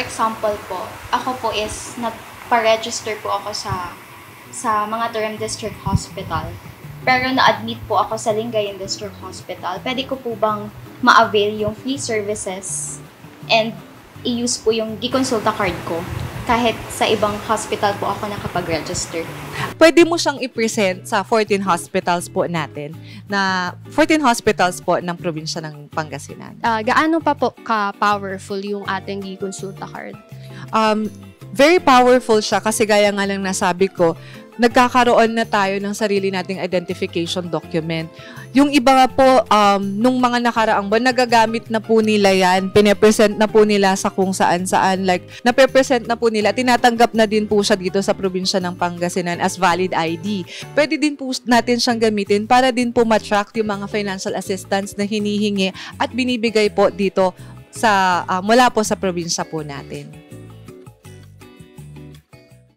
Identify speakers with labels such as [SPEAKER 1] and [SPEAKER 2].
[SPEAKER 1] example po, ako po is nagpa-register po ako sa mga term district hospital. Pero na-admit po ako sa Lingayen District Hospital. Pwede ko po bang ma-avail yung free services and i-use po yung gikonsulta card ko kahit sa ibang hospital po ako nakapag-register?
[SPEAKER 2] Pwede mo siyang i-present sa 14 hospitals po natin, na 14 hospitals po ng probinsya ng Pangasinan.
[SPEAKER 3] Gaano pa po ka-powerful yung ating gikonsulta card?
[SPEAKER 2] Very powerful siya kasi gaya nga lang nasabi ko, nagkakaroon na tayo ng sarili nating identification document. Yung iba nga po, nung mga nakaraang buwan, nagagamit na po nila yan, pinapresent na po nila sa kung saan-saan, like, napepresent na po nila, tinatanggap na din po siya dito sa probinsya ng Pangasinan as valid ID. Pwede din po natin siyang gamitin para din po ma-track yung mga financial assistance na hinihingi at binibigay po dito sa mula po sa probinsya po natin.